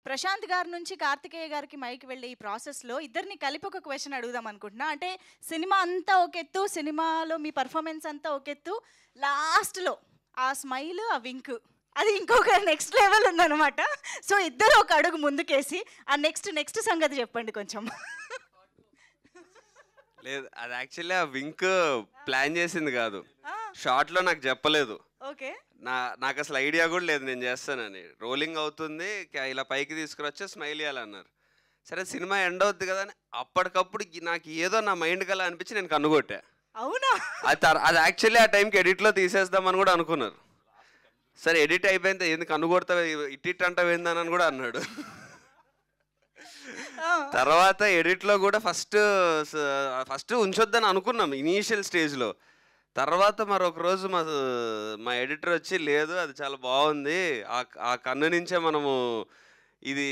ప్రశాంత్ గారి నుంచి కార్తికేయ గారికి మైక్ వెళ్ళే ఈ ప్రాసెస్లో ఇద్దరిని కలిపి ఒక క్వశ్చన్ అడుగుదాం అనుకుంటున్నా. అంటే సినిమా అంతా ఒక ఎత్తు, సినిమాలో మీ పర్ఫార్మెన్స్ అంతా ఒక ఎత్తు, లాస్ట్లో ఆ స్మైల్, ఆ వింక్, అది ఇంకొక నెక్స్ట్ లెవెల్ ఉందన్నమాట. సో ఇద్దరు ఒక అడుగు ముందుకేసి ఆ నెక్స్ట్ సంగతి చెప్పండి కొంచెం. లేదు, అది యాక్చువల్లీ ఆ వింక్ ప్లాన్ చేసింది కాదు, షార్ట్లో నాకు చెప్పలేదు. ఓకే, నాకు అసలు ఐడియా కూడా లేదు నేను చేస్తానని. రోలింగ్ అవుతుంది, ఇలా పైకి తీసుకురొచ్చే స్మైల్ ఇవ్వాలన్నారు. సరే సినిమా ఎండ్ అవుద్ది కదా అని అప్పటికప్పుడు నాకు ఏదో నా మైండ్ కల్లా అనిపించి నేను కన్నుగొట్టా. అవునా? అది యాక్చువల్లీ ఆ టైంకి ఎడిట్లో తీసేద్దామని కూడా అనుకున్నారు. సరే ఎడిట్ అయిపోయింది, ఎందుకు కన్నుగొడతావు, ఇట్ అంటావు ఏందని కూడా అన్నాడు. తర్వాత ఎడిట్లో కూడా ఫస్ట్ ఉంచొద్దని అనుకున్నాం ఇనీషియల్ స్టేజ్లో. తర్వాత మరొక రోజు మా ఎడిటర్ వచ్చి, లేదు అది చాలా బాగుంది, ఆ కన్ను నుంచే మనము ఇది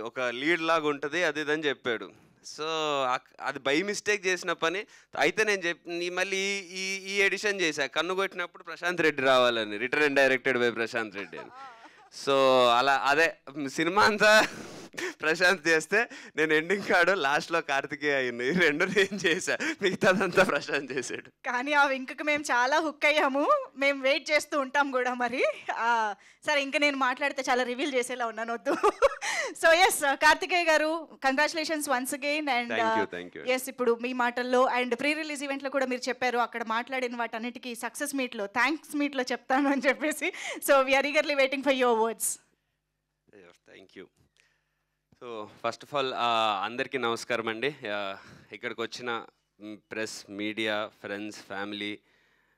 ఒక లీడ్ లాగా ఉంటుంది అది ఇదని చెప్పాడు. సో అది బై మిస్టేక్ చేసిన పని అయితే నేను మళ్ళీ ఈ ఎడిషన్ చేశా, కన్ను కొట్టినప్పుడు ప్రశాంత్ రెడ్డి రావాలని, written and directed by Prashanth Reddy అని. సో అలా అదే సినిమా అంతా ప్రశాంత్ చేస్తే నేను ఎండింగ్ కాడు లాస్ట్లో కార్తికేయ అయింది. ఈ రెండు నేను చేశా, మిగతాదంతా ప్రశాంత్ చేశాడు. కానీ ఆ వింక్కి మేము చాలా హుక్ అయ్యాము, మేము వెయిట్ చేస్తూ ఉంటాం కూడా. మరి సరే, ఇంకా నేను మాట్లాడితే చాలా రివీల్ చేసేలా ఉన్నాను, వద్దు. So yes, Karthikeya garu, congratulations once again. And yes, ఇప్పుడు మీ మాటల్లో అండ్ ప్రీ రిలీజ్ ఈవెంట్లో కూడా మీరు చెప్పారు, అక్కడ మాట్లాడిన వాటన్నిటికీ సక్సెస్ మీట్లో, థ్యాంక్స్ మీట్లో చెప్తాను అని చెప్పేసి. So we are eagerly waiting for your words. Thank you. So first of all అందరికీ నమస్కారం అండి. ఇక్కడికి వచ్చిన press, media, friends, family,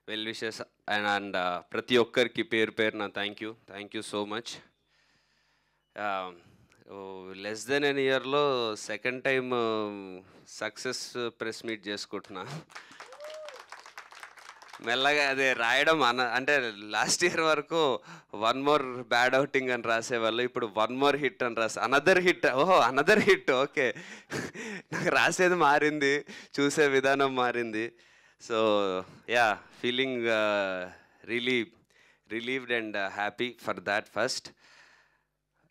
well wishes and ప్రతి ఒక్కరికి పేరు పేరున thank you so much. Less than an ఇయర్లో second time success press meet చేసుకుంటున్నా. మెల్లగా అదే రాయడం అంటే లాస్ట్ ఇయర్ వరకు 1 more బ్యాడ్ అవుటింగ్ అని రాసేవాళ్ళు, ఇప్పుడు 1 more హిట్ అని అనదర్ హిట్. ఓహో, అనదర్ హిట్, ఓకే. నాకు రాసేది మారింది, చూసే విధానం మారింది. So yeah, feeling relieved and happy for that first.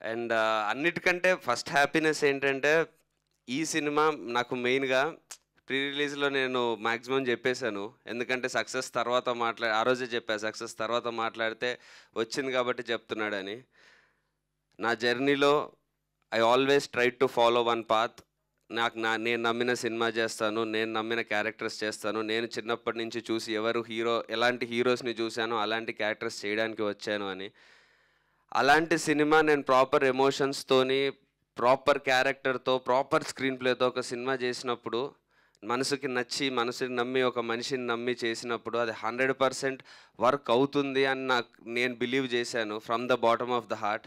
And అన్నిటికంటే ఫస్ట్ హ్యాపీనెస్ ఏంటంటే, ఈ సినిమా నాకు మెయిన్గా ప్రీ రిలీజ్లో నేను మ్యాక్సిమం చెప్పేశాను, ఎందుకంటే సక్సెస్ తర్వాత ఆ రోజే చెప్పా, సక్సెస్ తర్వాత మాట్లాడితే వచ్చింది కాబట్టి చెప్తున్నాడని. నా జర్నీలో I always try to follow one path. నేను నమ్మిన సినిమా చేస్తాను, నేను నమ్మిన క్యారెక్టర్స్ చేస్తాను. నేను చిన్నప్పటి నుంచి చూసి ఎలాంటి హీరోస్ని చూశానో అలాంటి క్యారెక్టర్స్ చేయడానికి వచ్చాను అని. అలాంటి సినిమా నేను ప్రాపర్ ఎమోషన్స్తోని, ప్రాపర్ క్యారెక్టర్తో, ప్రాపర్ స్క్రీన్ ప్లేతో ఒక సినిమా చేసినప్పుడు, మనసుకి నమ్మి ఒక మనిషిని నమ్మి చేసినప్పుడు అది 100% వర్క్ అవుతుంది అని నేను బిలీవ్ చేశాను from the bottom of the heart.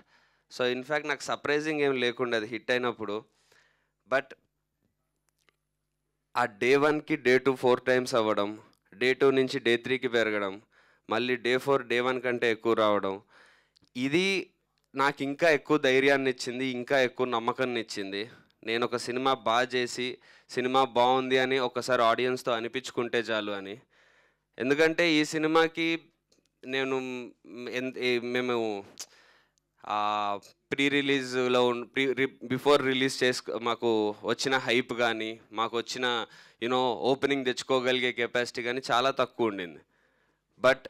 So in fact నాకు సర్ప్రైజింగ్ ఏం లేకుండా అది హిట్ అయినప్పుడు. బట్ ఆ డే 1కి డే 2 4 times అవ్వడం, డే 2 నుంచి డే 3కి పెరగడం, మళ్ళీ డే 4 డే 1 కంటే ఎక్కువ రావడం, ఇది నాకు ఇంకా ఎక్కువ ధైర్యాన్ని ఇచ్చింది, ఇంకా ఎక్కువ నమ్మకాన్ని ఇచ్చింది. నేను ఒక సినిమా బాగా చేసి, సినిమా బాగుంది అని ఒకసారి ఆడియన్స్తో అనిపించుకుంటే చాలు అని. ఎందుకంటే ఈ సినిమాకి మేము ప్రీ రిలీజ్లో బిఫోర్ రిలీజ్ మాకు వచ్చిన హైప్ కానీ, మాకు వచ్చిన ఓపెనింగ్ తెచ్చుకోగలిగే కెపాసిటీ కానీ చాలా తక్కువ ఉండింది. బట్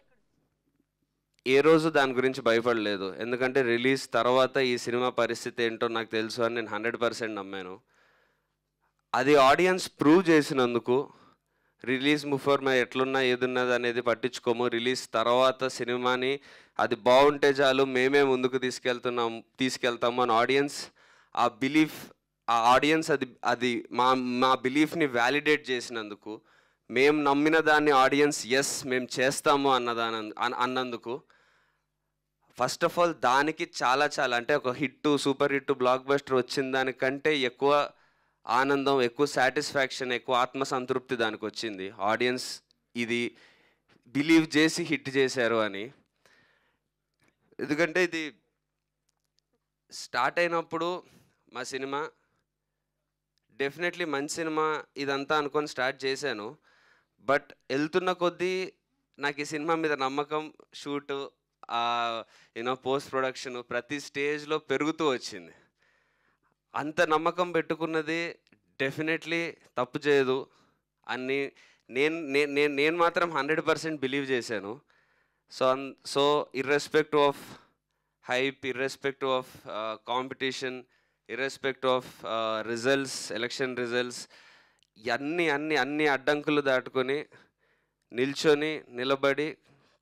ఏ రోజు దాని గురించి భయపడలేదు, ఎందుకంటే రిలీజ్ తర్వాత ఈ సినిమా పరిస్థితి ఏంటో నాకు తెలుసు అని నేను 100% నమ్మాను. అది ఆడియన్స్ ప్రూవ్ చేసినందుకు, రిలీజ్ బిఫోర్ ఎట్లున్నా ఏదున్నది అనేది పట్టించుకోము, రిలీజ్ తర్వాత సినిమాని అది బాగుంటే చాలు, మేమే ముందుకు తీసుకెళ్తాము అని ఆడియన్స్ అది మా బిలీఫ్ని వ్యాలిడేట్ చేసినందుకు, మేము నమ్మిన దాన్ని ఆడియన్స్ ఎస్ మేము చేస్తాము అన్నందుకు, ఫస్ట్ ఆఫ్ ఆల్ దానికి చాలా అంటే ఒక సూపర్ హిట్, బ్లాక్ బస్టర్ వచ్చిన దానికంటే ఎక్కువ ఆనందం, ఎక్కువ సాటిస్ఫాక్షన్, ఎక్కువ ఆత్మసంతృప్తి దానికి వచ్చింది. ఆడియన్స్ ఇది బిలీవ్ చేసి హిట్ చేశారు అని. ఎందుకంటే ఇది స్టార్ట్ అయినప్పుడు మా సినిమా డెఫినెట్లీ మంచి సినిమా ఇదంతా అనుకొని స్టార్ట్ చేశాను. బట్ వెళ్తున్న కొద్దీ నాకు ఈ సినిమా మీద నమ్మకం, షూటు, పోస్ట్ ప్రొడక్షన్ ప్రతి స్టేజ్లో పెరుగుతూ వచ్చింది. అంత నమ్మకం పెట్టుకున్నది డెఫినెట్లీ తప్పు చేయదు అని నేను మాత్రం 100% బిలీవ్ చేశాను. So irrespective of hype, irrespective of competition, irrespective of results, election results, అన్ని అడ్డంకులు దాటుకొని నిల్చొని నిలబడి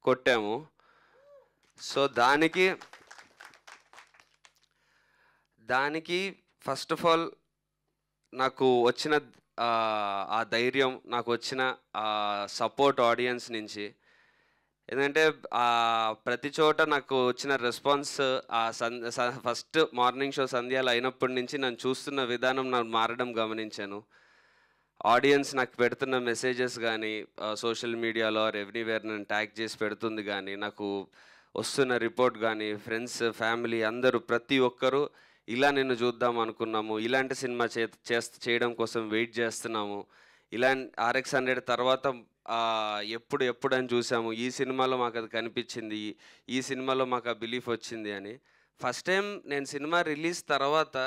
కొట్టాము. సో దానికి ఫస్ట్ ఆఫ్ ఆల్ నాకు వచ్చిన ఆ ధైర్యం, నాకు వచ్చిన సపోర్ట్ ఆడియన్స్ నుంచి. ఎందుకంటే ప్రతి చోట నాకు వచ్చిన రెస్పాన్స్ ఫస్ట్ మార్నింగ్ షో సంధ్యాలు అయినప్పటి నుంచి నన్ను చూస్తున్న విధానం నాకు మారడం గమనించాను. ఆడియన్స్ నాకు పెడుతున్న మెసేజెస్ కానీ, సోషల్ మీడియాలో ఎవ్రీవేర్ నన్ను ట్యాగ్ చేసి పెడుతుంది కానీ, నాకు వస్తున్న రిపోర్ట్ కానీ, ఫ్రెండ్స్, ఫ్యామిలీ అందరూ ప్రతి ఒక్కరూ ఇలా నిన్ను చూద్దాం అనుకున్నాము, ఇలాంటి సినిమా చేయడం కోసం వెయిట్ చేస్తున్నాము, RX 100 తర్వాత ఎప్పుడు అని చూసాము, ఈ సినిమాలో మాకు అది కనిపించింది, ఈ సినిమాలో మాకు ఆ బిలీఫ్ వచ్చింది అని. ఫస్ట్ టైం నేను సినిమా రిలీజ్ తర్వాత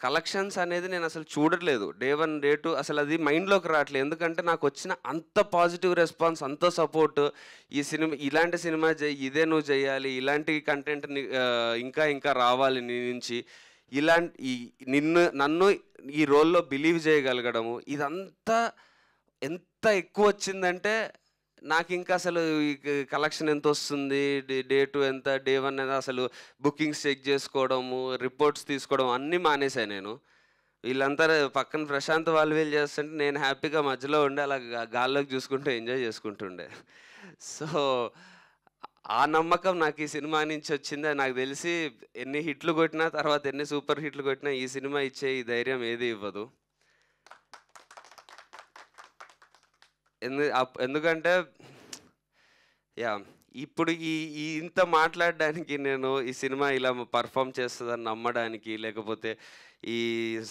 కలెక్షన్స్ అనేది నేను అసలు చూడట్లేదు. డే 1 డే 2 అసలు అది మైండ్లోకి రావట్లేదు. ఎందుకంటే నాకు వచ్చిన అంత పాజిటివ్ రెస్పాన్స్, అంత సపోర్ట్, ఈ సినిమా ఇలాంటి సినిమా ఇదే నువ్వు చేయాలి, ఇలాంటి కంటెంట్ ఇంకా రావాలి నీ నుంచి, నన్ను ఈ రోల్లో బిలీవ్ చేయగలగడము, ఇదంతా ఎంత ఎక్కువ వచ్చిందంటే నాకు ఇంకా అసలు కలెక్షన్ ఎంత వస్తుంది, డే 2 ఎంత, డే 1 ఎంత, అసలు బుకింగ్స్ చెక్ చేసుకోవడము, రిపోర్ట్స్ తీసుకోవడం అన్నీ మానేశాను నేను. వీళ్ళంతా పక్కన ప్రశాంత్ వాళ్ళు వీళ్ళు చేస్తుంటే నేను హ్యాపీగా మధ్యలో ఉండి అలా గాల్లోకి చూసుకుంటూ ఎంజాయ్ చేసుకుంటుండే. సో ఆ నమ్మకం నాకు ఈ సినిమా నుంచి వచ్చింది. నాకు తెలిసి ఎన్ని హిట్లు కొట్టినా, తర్వాత ఎన్ని సూపర్ హిట్లు కొట్టినా ఈ సినిమా ఇచ్చే ఈ ధైర్యం ఏది ఇవ్వదు. ఎందుకంటే ఇప్పుడు ఇంత మాట్లాడడానికి, నేను ఈ సినిమా ఇలా పర్ఫామ్ చేస్తుందని నమ్మడానికి, లేకపోతే ఈ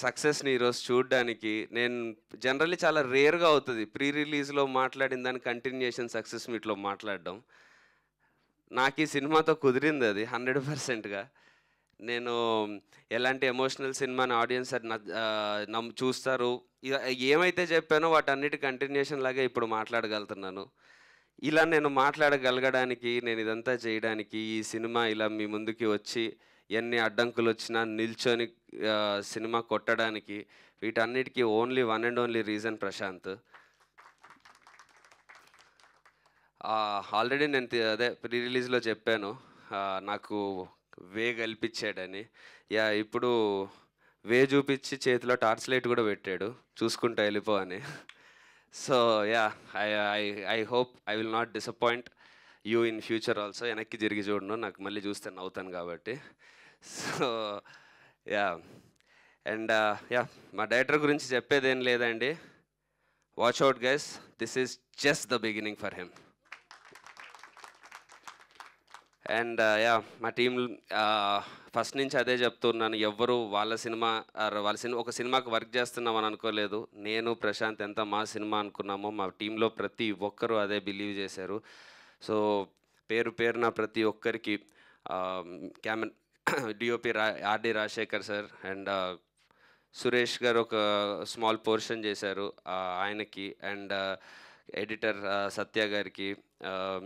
సక్సెస్ని ఈరోజు చూడడానికి, నేను జనరల్లీ చాలా రేర్గా అవుతుంది ప్రీ రిలీజ్లో మాట్లాడిన దాని కంటిన్యూషన్ సక్సెస్ మీట్లో మాట్లాడడం. నాకు ఈ సినిమాతో కుదిరింది అది 100%గా. నేను ఎలాంటి ఎమోషనల్ సినిమాని ఆడియన్స్ చూస్తారు, ఏమైతే చెప్పానో వాటన్నిటి కంటిన్యూషన్ లాగే ఇప్పుడు మాట్లాడగలుగుతున్నాను. ఇలా నేను మాట్లాడగలగడానికి, నేను ఇదంతా చేయడానికి, ఈ సినిమా ఇలా మీ ముందుకి వచ్చి ఎన్ని అడ్డంకులు వచ్చినా నిల్చొని సినిమా కొట్టడానికి, వీటన్నిటికీ only one and only reason Prashanth. Already నేను అదే ప్రీ రిలీజ్లో చెప్పాను, నాకు వే కల్పించాడని. ఇప్పుడు వే చూపించి చేతిలో టార్చ్ లైట్ కూడా పెట్టాడు, చూసుకుంటా వెళ్ళిపో అని. So I hope I will not disappoint you in future also. వెనక్కి తిరిగి చూడను, నాకు మళ్ళీ చూస్తే నవ్వుతాను కాబట్టి. సో అండ్ మా డైరెక్టర్ గురించి చెప్పేదేం లేదండి. Watch out guys, this is just the beginning for him. And మా టీం ఫస్ట్ నుంచి అదే చెప్తున్నాను, ఎవ్వరు వాళ్ళ ఒక సినిమాకి వర్క్ చేస్తున్నామని అనుకోలేదు. నేను ప్రశాంత్ ఎంత మా సినిమా అనుకున్నామో మా టీంలో ప్రతి ఒక్కరూ అదే బిలీవ్ చేశారు. సో పేరున ప్రతి ఒక్కరికి DOP RD Rajasekhar sir and Suresh గారు ఒక స్మాల్ పోర్షన్ చేశారు ఆయనకి, అండ్ ఎడిటర్ సత్య గారికి,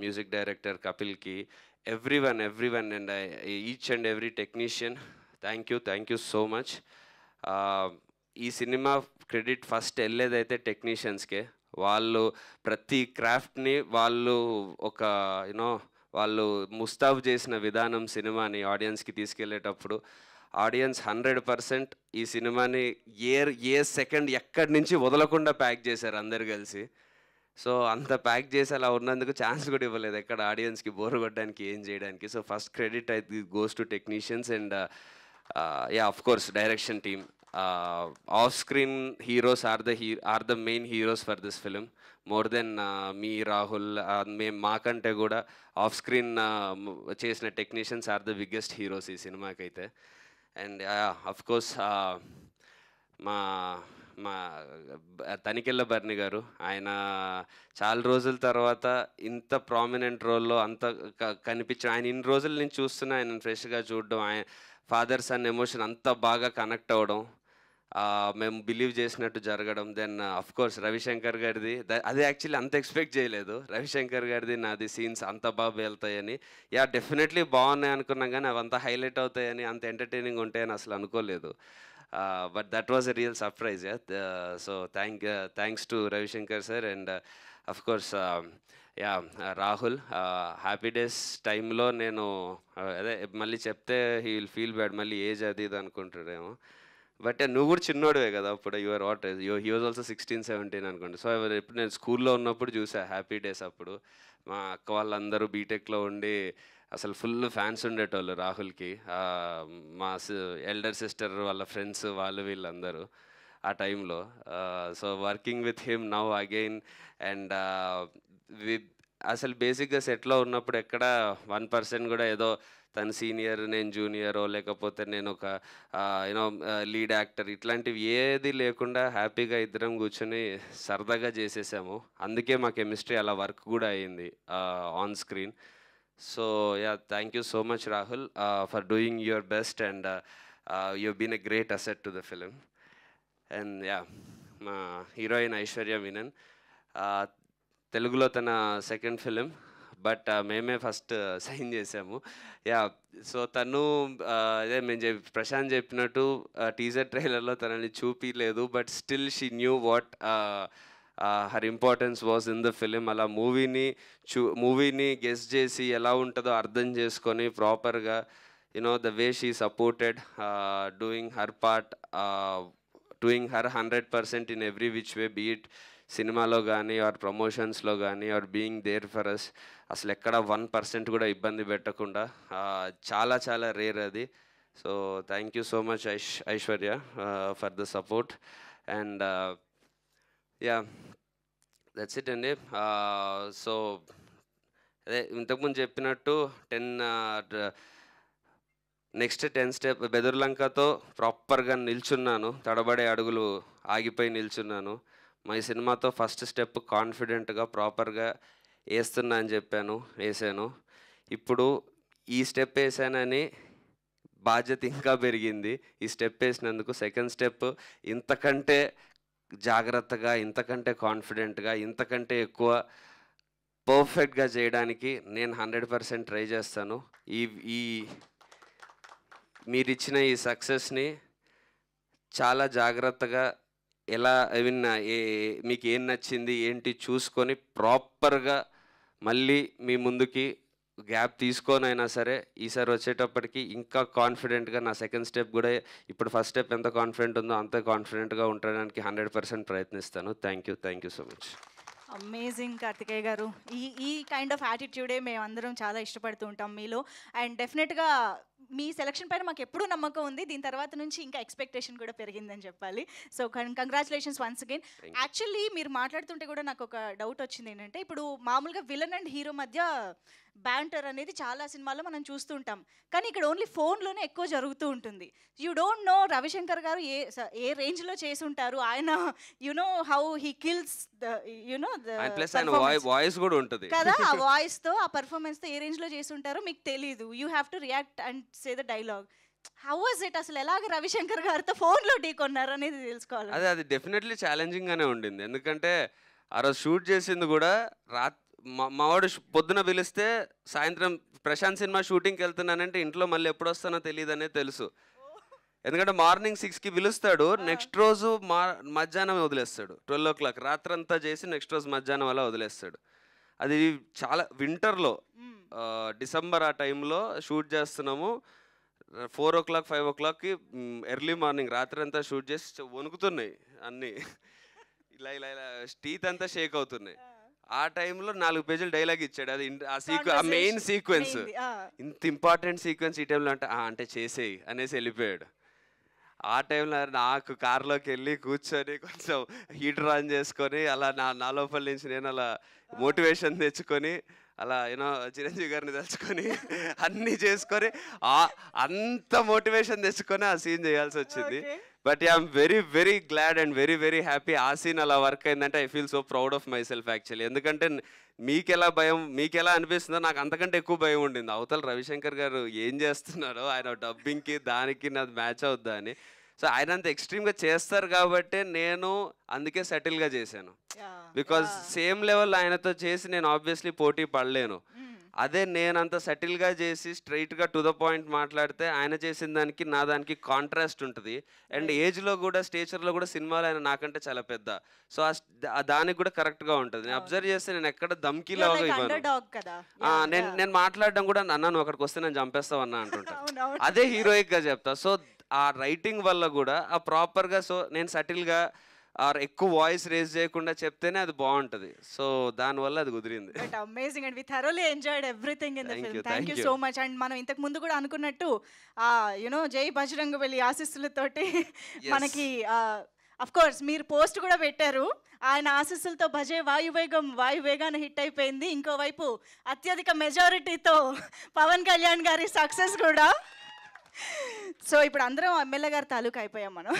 మ్యూజిక్ డైరెక్టర్ కపిల్కి, everyone and each and every technician, thank you so much. ఈ సినిమా క్రెడిట్ ఫస్ట్ వెళ్ళేదైతే టెక్నీషియన్స్కే. వాళ్ళు ప్రతి క్రాఫ్ట్ని వాళ్ళు ఒక వాళ్ళు ముస్తాబు చేసిన విధానం సినిమాని ఆడియన్స్కి తీసుకెళ్ళేటప్పుడు ఆడియన్స్ 100% ఈ సినిమాని ఏ సెకండ్ ఎక్కడి నుంచి వదలకుండా ప్యాక్ చేశారు అందరు కలిసి. సో అంత ప్యాక్ చేసి అలా ఉన్నందుకు ఛాన్స్ కూడా ఇవ్వలేదు ఎక్కడ ఆడియన్స్కి బోర్ కొట్టడానికి, ఏం చేయడానికి. సో ఫస్ట్ క్రెడిట్ అయితే goes to technicians and of course direction team. Off screen heroes are the main heroes for this film, more than me Rahul. మాకంటే కూడా ఆఫ్ స్క్రీన్ చేసిన technicians are the biggest heroes ఈ సినిమాకి అయితే. And of course మా తనికెళ్ళ భరణి గారు. ఆయన చాలా రోజుల తర్వాత ఇంత ప్రామినెంట్ రోల్‌లో అంత కనిపించడం, ఆయన ఇన్ని రోజులు నేను చూస్తున్నా ఆయనను ఫ్రెష్‌గా చూడడం, ఆయన ఫాదర్ సన్ ఎమోషన్ అంత బాగా కనెక్ట్ అవ్వడం, మేము బిలీవ్ చేసినట్టు జరగడం. దెన్ కోర్స్ రవిశంకర్ గారిది అది యాక్చువల్లీ అంత ఎక్స్పెక్ట్ చేయలేదు. రవిశంకర్ గారిది నాది సీన్స్ అంత బాగా వెళ్తాయని. డెఫినెట్లీ బాగున్నాయి అనుకున్నాం, కానీ అవంతా హైలైట్ అవుతాయని, అంత ఎంటర్టైనింగ్ ఉంటాయని అసలు అనుకోలేదు. But that was a real surprise. So thanks to Ravishankar sir. And course Rahul. Happy days టైంలో నేను అదే మళ్ళీ చెప్తే హీ విల్ ఫీల్ బ్యాడ్, మళ్ళీ ఏజ్ అది ఇది అనుకుంటాడేమో. బట్ నువ్వు కూడా చిన్నోడివే కదా అప్పుడు, your what he was also 16-17 అనుకోండి. సో ఎప్పుడు నేను స్కూల్లో ఉన్నప్పుడు చూసా హ్యాపీ డేస్. అప్పుడు మా అక్క వాళ్ళందరూ బీటెక్లో ఉండి అసలు ఫుల్ ఫ్యాన్స్ ఉండేటోళ్ళు రాహుల్కి. మా ఎల్డర్ సిస్టర్ వాళ్ళ ఫ్రెండ్స్ వాళ్ళు వీళ్ళందరూ ఆ టైంలో. So working with him now again. And అసలు బేసిక్గా సెట్లో ఉన్నప్పుడు ఎక్కడ 1% కూడా ఏదో తను సీనియర్ నేను జూనియరో, లేకపోతే నేను ఒక యూనో లీడ్ యాక్టర్, ఇట్లాంటివి ఏది లేకుండా హ్యాపీగా ఇద్దరం కూర్చొని సరదాగా చేసేసాము. అందుకే మా కెమిస్ట్రీ అలా వర్క్ కూడా అయ్యింది on screen. So thank you so much Rahul for doing your best. And you been a great asset to the film. అండ్ మా హీరోయిన్ ఐశ్వర్య మీనన్, తెలుగులో తన సెకండ్ ఫిలిం, బట్ మేమే ఫస్ట్ సైన్ చేసాము. సో తను అదే మేము ప్రశాంత్ చెప్పినట్టు టీజర్ ట్రైలర్లో తనని చూపించలేదు, but still she knew what her importance was in the film. అలా మూవీని గెస్ చేసి ఎలా ఉంటుందో అర్థం చేసుకొని ప్రాపర్గా you know the way she supported, doing her part, doing her 100% in every which way, be it సినిమాలో కానీ ఆర్ ప్రమోషన్స్లో కానీ or being there for us. అసలు ఎక్కడ 1% కూడా ఇబ్బంది పెట్టకుండా, చాలా చాలా రేర్ అది. So thank you so much Aishwarya for the support. And that's it అండి. సో అదే ఇంతకుముందు చెప్పినట్టు నెక్స్ట్ 10 స్టెప్ బెదుర్లంకతో ప్రాపర్గా నిల్చున్నాను, తడబడే అడుగులు ఆగిపోయి నిల్చున్నాను. మా ఈ సినిమాతో ఫస్ట్ స్టెప్ కాన్ఫిడెంట్గా ప్రాపర్గా వేస్తున్నా అని చెప్పాను, వేసాను. ఇప్పుడు ఈ స్టెప్ వేసానని బాధ్యత ఇంకా పెరిగింది. ఈ స్టెప్ వేసినందుకు సెకండ్ స్టెప్ ఇంతకంటే జాగ్రత్తగా, ఇంతకంటే కాన్ఫిడెంట్గా, ఇంతకంటే ఎక్కువ పర్ఫెక్ట్గా చేయడానికి నేను 100% ట్రై చేస్తాను. ఈ మీరిచ్చిన ఈ సక్సెస్ని చాలా జాగ్రత్తగా ఎలా ఐ మీన్ మీకు ఏం నచ్చింది ఏంటి చూసుకొని ప్రాపర్గా మళ్ళీ మీ ముందుకి గ్యాప్ తీసుకొనైనా సరే ఈసారి వచ్చేటప్పటికి ఇంకా కాన్ఫిడెంట్గా నా సెకండ్ స్టెప్ కూడా ఇప్పుడు ఫస్ట్ స్టెప్ ఎంత కాన్ఫిడెంట్ ఉందో అంత కాన్ఫిడెంట్గా ఉండడానికి 100% ప్రయత్నిస్తాను. Thank you so much. Amazing Karthikeya garu. ఈ కైండ్ ఆఫ్ యాటిట్యూడే మేమందరం చాలా ఇష్టపడుతూ ఉంటాం మీలో. అండ్ డెఫినెట్గా మీ సెలక్షన్ పైన మాకు ఎప్పుడూ నమ్మకం ఉంది. దీని తర్వాత నుంచి ఇంకా ఎక్స్పెక్టేషన్ కూడా పెరిగిందని చెప్పాలి. So congratulations once again. Actually మీరు మాట్లాడుతుంటే కూడా నాకు ఒక డౌట్ వచ్చింది ఏంటంటే, ఇప్పుడు మామూలుగా విలన్ అండ్ హీరో మధ్య బ్యాంటర్ అనేది చాలా సినిమాల్లో మనం చూస్తుంటాం, కానీ ఇక్కడ ఓన్లీ ఫోన్లోనే ఎక్కువ జరుగుతూ ఉంటుంది. యూ డోంట్ నో రవిశంకర్ గారు ఏ రేంజ్లో చేసి ఉంటారు. ఆయన you know how he kills you know voice కూడా ఉంటుంది కదా, ఆ వాయిస్తో ఆ పర్ఫార్మెన్స్తో ఏ రేంజ్లో చేసి ఉంటారో మీకు తెలీదు. You have to react and say the dialogue. How was it? అసలు ఎలాగ రవిశంకర్ గారితో ఫోన్లో ఢీకొన్నారు అనేది తెలుసుకోవాలి. అది డెఫినెట్లీ ఛాలెంజింగ్గానే ఉండింది. ఎందుకంటే ఆ రోజు షూట్ చేసింది కూడా మావాడు పొద్దున పిలిస్తే సాయంత్రం ప్రశాంత్ సినిమా షూటింగ్కి వెళ్తున్నానంటే ఇంట్లో మళ్ళీ ఎప్పుడు వస్తానో తెలియదు అనేది తెలుసు. ఎందుకంటే మార్నింగ్ 6కి పిలుస్తాడు, నెక్స్ట్ రోజు మధ్యాహ్నం వదిలేస్తాడు. 12 o'clock రాత్రంతా చేసి నెక్స్ట్ రోజు మధ్యాహ్నం అలా వదిలేస్తాడు. అది చాలా వింటర్లో డిసెంబర్ ఆ టైంలో షూట్ చేస్తున్నాము. 4 o'clock 5 o'clockకి ఎర్లీ మార్నింగ్ రాత్రి అంతా షూట్ చేసి వణుకుతున్నాయి అన్నీ, ఇలా ఇలా ఇలా టీత్ అంతా షేక్ అవుతున్నాయి. ఆ టైంలో 4 పేజీలు డైలాగ్ ఇచ్చాడు. అది ఆ మెయిన్ సీక్వెన్స్, ఇంత ఇంపార్టెంట్ సీక్వెన్స్ ఈ టైంలో అంటే చేసేయి అనేసి వెళ్ళిపోయాడు. ఆ టైంలో నాకు కార్లోకి వెళ్ళి కూర్చొని కొంచెం హీటర్ ఆన్ చేసుకొని అలా నా లోపల నుంచి నేను అలా మోటివేషన్ తెచ్చుకొని అలా యూనో చిరంజీవి గారిని తెచ్చుకొని అన్నీ చేసుకొని అంత మోటివేషన్ తెచ్చుకొని ఆ సీన్ చేయాల్సి వచ్చింది. But I'm very very glad and very very happy. ఆ సీన్ అలా వర్క్ అయిందంటే I feel so proud of my self actually. ఎందుకంటే మీకెలా భయం, మీకెలా అనిపిస్తుందో నాకు అంతకంటే ఎక్కువ భయం ఉండింది. అవతల రవిశంకర్ గారు ఏం చేస్తున్నారో, ఆయన డబ్బింగ్కి దానికి నాది మ్యాచ్ అవుద్దా అని. సో ఆయన అంత ఎక్స్ట్రీమ్గా చేస్తారు కాబట్టి నేను అందుకే సెటిల్గా చేశాను. బికాజ్ సేమ్ లెవెల్ ఆయనతో చేసి నేను ఆబ్వియస్లీ పోటీ పడలేను. అదే నేను అంత సెటిల్గా చేసి స్ట్రైట్గా టు ద పాయింట్ మాట్లాడితే ఆయన చేసిన దానికి నా దానికి కాంట్రాస్ట్ ఉంటుంది. అండ్ ఏజ్లో కూడా స్టేచర్లో కూడా సినిమాలో ఆయన నాకంటే చాలా పెద్ద. సో దానికి కూడా కరెక్ట్గా ఉంటుంది. నేను అబ్జర్వ్ చేస్తే నేను ఎక్కడ దమ్కీలాగా ఇవ్వను. నేను మాట్లాడడం కూడా అన్నా నువ్వు అక్కడికి వస్తే నేను చంపేస్తావు అన్నా అంటుంటా. అదే హీరోయిక్గా చెప్తా. సో ఆ రైటింగ్ వల్ల కూడా ఆ ప్రాపర్గా సో నేను సటిల్గా ఆర్ ఎక్కువ వాయిస్ రేజ్ చేయకుండా చెప్తేనే అది బాగుంటుంది. సో దానివల్ల అది కుదిరింది. But amazing and we thoroughly enjoyed everything in the film. Thank you so much. And మనం ఇంతకు ముందు కూడా అనుకున్నట్టు యునో జై బజరంగబలి ఆశీస్సులతోటి మనకి అఫ్ కోర్స్ మీరు పోస్ట్ కూడా పెట్టారు. ఆయన ఆశీస్సులతో భజే వాయువేగాన హిట్ అయిపోయింది. ఇంకోవైపు అత్యధిక మెజారిటీతో పవన్ కళ్యాణ్ గారి సక్సెస్ కూడా. సో ఇప్పుడు అందరం ఎమ్మెల్యే గారి తాలూకా అయిపోయాం మనం.